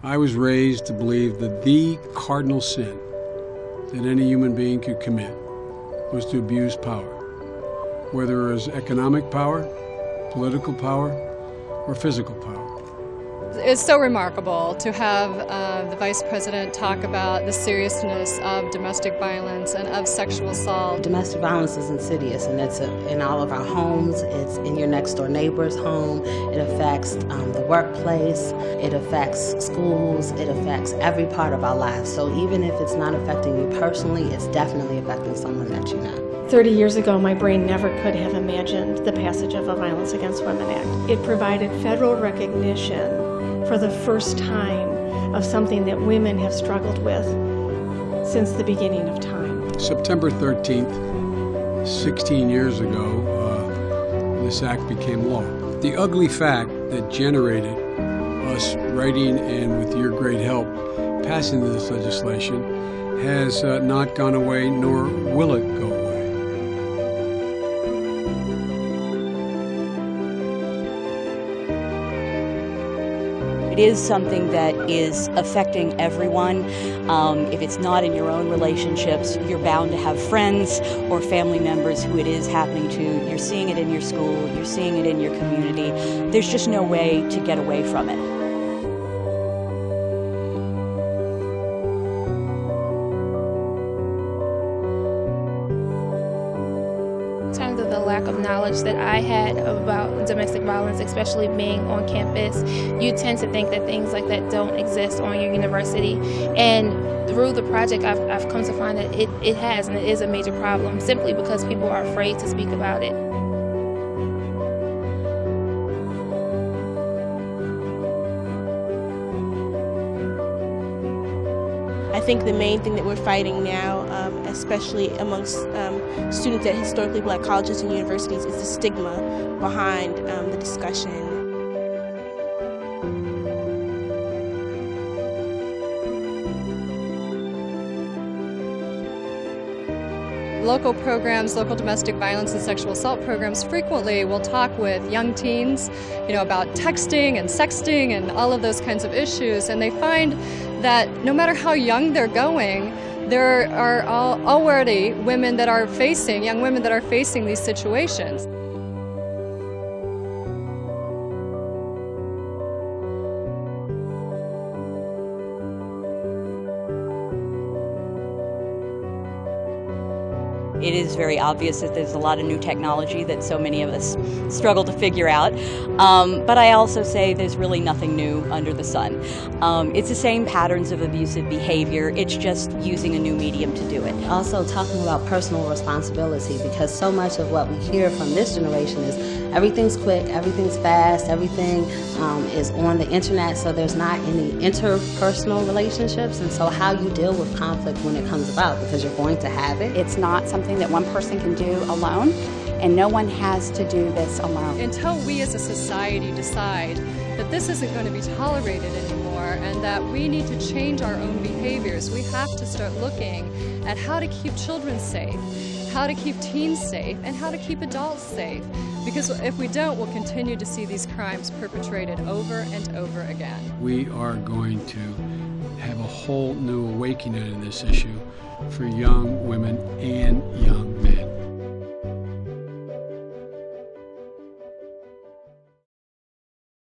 I was raised to believe that the cardinal sin that any human being could commit was to abuse power, whether it was economic power, political power, or physical power. It's so remarkable to have the Vice President talk about the seriousness of domestic violence and of sexual assault. Domestic violence is insidious, and it's in all of our homes. It's in your next door neighbor's home. It affects the workplace. It affects schools. It affects every part of our lives. So even if it's not affecting you personally, it's definitely affecting someone that you know. 30 years ago, my brain never could have imagined the passage of a Violence Against Women Act. It provided federal recognition for the first time of something that women have struggled with since the beginning of time. September 13th, 16 years ago, this act became law. The ugly fact that generated us writing and, with your great help, passing this legislation has not gone away, nor will it go away. It is something that is affecting everyone. If it's not in your own relationships, you're bound to have friends or family members who it is happening to. You're seeing it in your school, you're seeing it in your community. There's just no way to get away from it. In terms of the lack of knowledge that I had about domestic violence, especially being on campus, you tend to think that things like that don't exist on your university. And through the project, I've come to find that it has, and it is a major problem, simply because people are afraid to speak about it. I think the main thing that we're fighting now, especially amongst students at historically black colleges and universities, is the stigma behind the discussion. Local programs, local domestic violence and sexual assault programs frequently will talk with young teens, about texting and sexting and all of those kinds of issues, and they find that no matter how young they're going, there are already young women that are facing these situations. It is very obvious that there's a lot of new technology that so many of us struggle to figure out. But I also say there's really nothing new under the sun. It's the same patterns of abusive behavior. It's just using a new medium to do it. Also talking about personal responsibility, because so much of what we hear from this generation is everything's quick, everything's fast, everything is on the internet, so there's not any interpersonal relationships, and so how you deal with conflict when it comes about, because you're going to have it. It's not something that one person can do alone, and no one has to do this alone. Until we as a society decide that this isn't going to be tolerated anymore and that we need to change our own behaviors, we have to start looking at how to keep children safe, how to keep teens safe, and how to keep adults safe. Because if we don't, we'll continue to see these crimes perpetrated over and over again. We are going to have a whole new awakening in this issue for young women and young men.